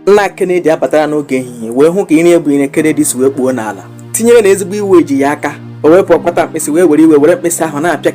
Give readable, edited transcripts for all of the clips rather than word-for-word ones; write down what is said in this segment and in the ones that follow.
nna Kennedy abatara n'oge ehihie wee hụ ka ị na-ebu ire Kennedy si wee kpuo n'ala tinyere na ezigbo iwe eji ya aka o wepụ ọkpata mkpịsị wee were iwe were mkpịsị ahụ na-apịa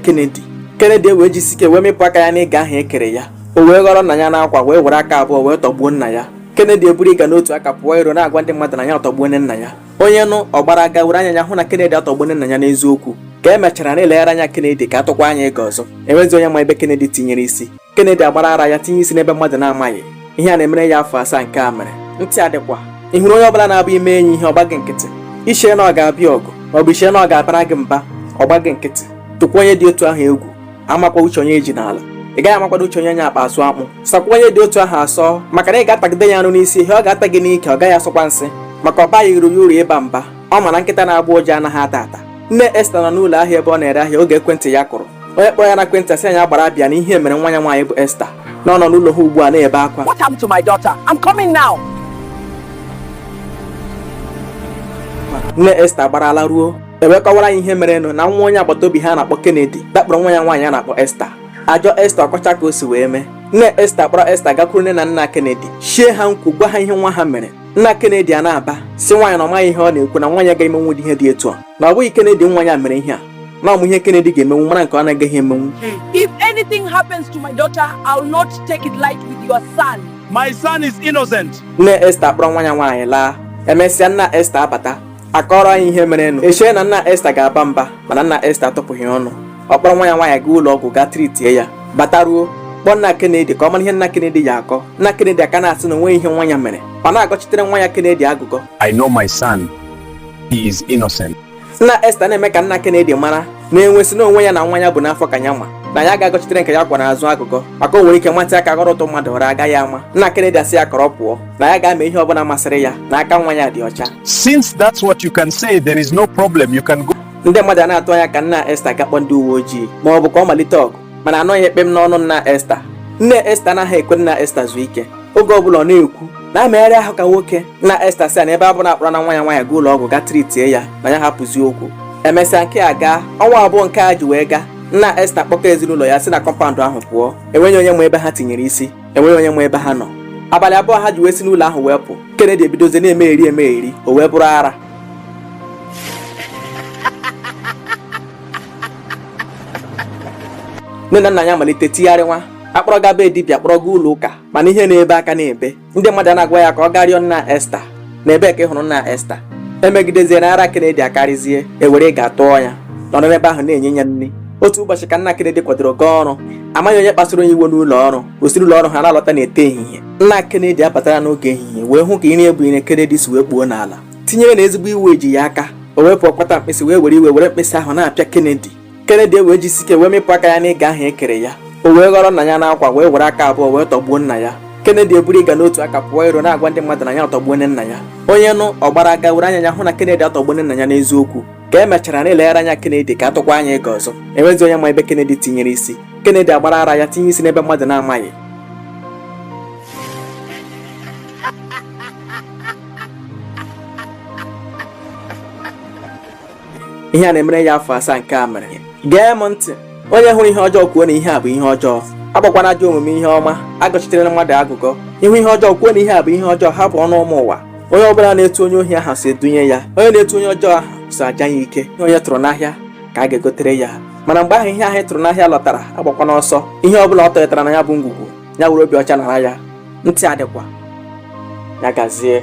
Kennedy wee jisike wee mepụ aka ya n'ịga ahụ ekere ya o wee ghọrọ nna ya n'akwa wee were aka abụọ wee tọgbuo nna ya Kennedy eburu ịga n'otu aka pụọ iro na-agwa ndị mmadụ na ya atọgbuo nna ya onye nụ ọgbara aga were anya ya hụ na Kennedy atọgbuo nna ya n'eziokwu ka emechara na-eleghara anya Kennedy ka atụkwa anya ịga ọzọ enwezi onye ma ebe Kennedy tinyere isi Kennedy agbara ara ya tinye isi n'ebe mmadụ na-amaghị ihe a na-emere ya afọ 7 nke a mere ntị adịkwa ị hụrụ onye ọbụla na-abụ ime enyi ihe ọgba gị nkịtị ichee na ọ ga-abịa ọgụ ma ọ bụ ichee na ọ ga-abara gị mba ọgba gị nkịtị tụkwa onye dị otu ahụ egwu amakwa uche onye eji n'ala ị gaghị amakwado uche onye nya akpa asụ akpụ sakwa onye dị otu ahụ asọ maka na ị ga-atagide ya anụ n'isi ihe ọ ga-ata gị n'ike ọ gaghị asọkwa nsị maka ọ baghị iru ya uru ịba mba ọ ma na nkịta na-agba ụjọ anaghị ata ata nne Esther nọ n'ụlọ ahịa ebe ọ na-ere ahịa oge ekwentị ya kụrụ onye kpọrọ ya na ekwentị asị anya gbara abịa na ihe mere nwa ya nwaanyị bụ Esther na ọ nọ n'ụlọ ha ugbu a na-ebe akwa. What happened to my daughter? I'm coming now. Nne Esther agbarala ruo ebe kọwara ya ihe merenụ na nwa onye agbata obi ha na-akpọ Kennedy dakpọrọ nwa ya nwaanyị a na-akpọ Esther ajọ Esther ọkọcha ka o si wee mee nne Esther kpọrọ Esther gakwuru nne na nna Kennedy shie ha nkwu gwa ha ihe nwa ha mere nna Kennedy a na-aba si nwaanyị na ọ maghị ihe ọ na-ekwu na nwa ya ga-emenwu ihe dị etu a na ọ bụghị Kennedy nwa ya mere ihe a na ọmụ ihe Kennedy ga-emenwu mara nke ọ na-agaghị emenwu. If anything happens to my daughter, I'll not take it light with your son. My son is innocent. Nne Esther kpọrọ nwa ya nwaanyị laa emesịa nna Esther abata akọrọ anyị ihe merenụ echee na nna Esther ga-aba mba mana nna Esther atụpụghị ọnụ ọ kpọrọ nwa ya nwaanyị gaa ụlọ ọgwụ gaa tritie ya bataruo kpọọ nna Kennedy ka ọ mara ihe nna Kennedy ya akọ nna Kennedy aka na-asị na onwe ihe nwa ya mere ọ na-agọchitere nwa ya Kennedy agụgọ. I know my son. He is innocent. Nna Esther na-eme ka nna Kennedy mara na-enwesị na onwe ya na nwa ya bụ n'afọ ka ya nwa na ya ga-agọchitere nke ya gwara azụ agụgọ maka o nwere ike nwata aka ghọrọ ụtụ mmadụ hụrụ agaghị ama nna Kennedy asị ya kọrọ pụọ na ya ga-eme ihe ọbụla masịrị ya na aka nwa ya dị ọcha. Since that's what you can say, there is no problem. You can go. Ndị mmadụ na-atụ anya ka nna Esther gakpọ ndị uwe ojii ma ọ bụ ka ọ malite ọgụ mana anọghị ekpe m n'ọnụ nna Esther. Nne Esther anaghị ekwe nna Esther zuo ike oge ọbụla ọ na-ekwu na-amegharị ahụ ka nwoke nna Esther sị na ebe abụrụ akpọrọ na nwa ya nwaanyị gaa ụlọ ọgwụ gaa tritie ya na ya hapụzi okwu emesịa nke a gaa ọnwa abụọ nke a ji wee gaa nna Esther kpọkọ ezinụlọ ya si na kọmpaụndụ ahụ pụọ enweghị onye ma ebe ha tinyere isi enweghị onye ma ebe ha nọ abalị abụọ ha ji wee si n'ụlọ ahụ wee pụ Kennedy ebidozie na-emegheri o wee bụrụ ara. Nne na nna ya malite tigharịwa akpọrọ ga be dibịa kpọrọ ga ụlọ ụka mana ihe na-ebe aka na-ebe ndị mmadụ na-agwa ya ka ọ garịọ nna Esther na ebe ka ị hụrụ nna Esther emegidezie na ara Kennedy akarịzie ewere ga-atụọ ya nọrọ n'ebe ahụ na-enye ya nri. Otu ụbọchị ka nna Kennedy kwadoro gaa ọrụ amaghị onye kpasoro onye iwe n'ụlọ ọrụ osiri ụlọ ọrụ ha na-alọta n'ete ehihie nna Kennedy abatara n'oge ehihie wee hụ ka ị na-ebu ire Kennedy si wee kpuo n'ala tinyere na ezigbo iwe eji ya aka o wepụ ọkpata mkpịsị wee were iwe were mkpịsị ahụ na-apịa Kennedy wee jisike wee mepụ aka ya n'ịga ahụ ekere ya o wee ghọrọ nna ya n'akwa wee were aka abụọ wee tọgbuo nna ya Kennedy eburu ịga n'otu aka pụọ iro na-agwa ndị mmadụ na ya atọgbuo nna ya onye nụ ọgbara aga were anya ya hụ na Kennedy atọgbuo nna ya n'eziokwu ka emechara na-eleghara anya Kennedy ka atụkwa anya ịga ọzọ enwezi onye ma ebe Kennedy tinyere isi Kennedy agbara ara ya tinye isi n'ebe mmadụ na-amaghị. Ihe a na-emere ya afọ 7 nke a mere gee m ntị onye hụrụ ihe ọjọọ kwuo na ihe a bụ ihe ọjọọ agbakwana ajọ omume ihe ọma agọchitere mmadụ agụgọ ịhụ ihe ọjọọ kwuo na ihe a bụ ihe ọjọọ hapụ ọnụ ụmụ ụwa onye ọbụla na-etu onye ohi ahụ si edunye ya onye na-etu onye ọjọọ ahụ so aja ya ike onye tụrụ n'ahịa ka a ga-egotere ya mana mgbe ahụ ihe ahụ tụrụ n'ahịa lọtara agbakwana ọsọ ihe ọbụla ọ tọyetara na ya bụ ngwugwu ya were obi ọcha nara ya ntị adịkwa ya gazie.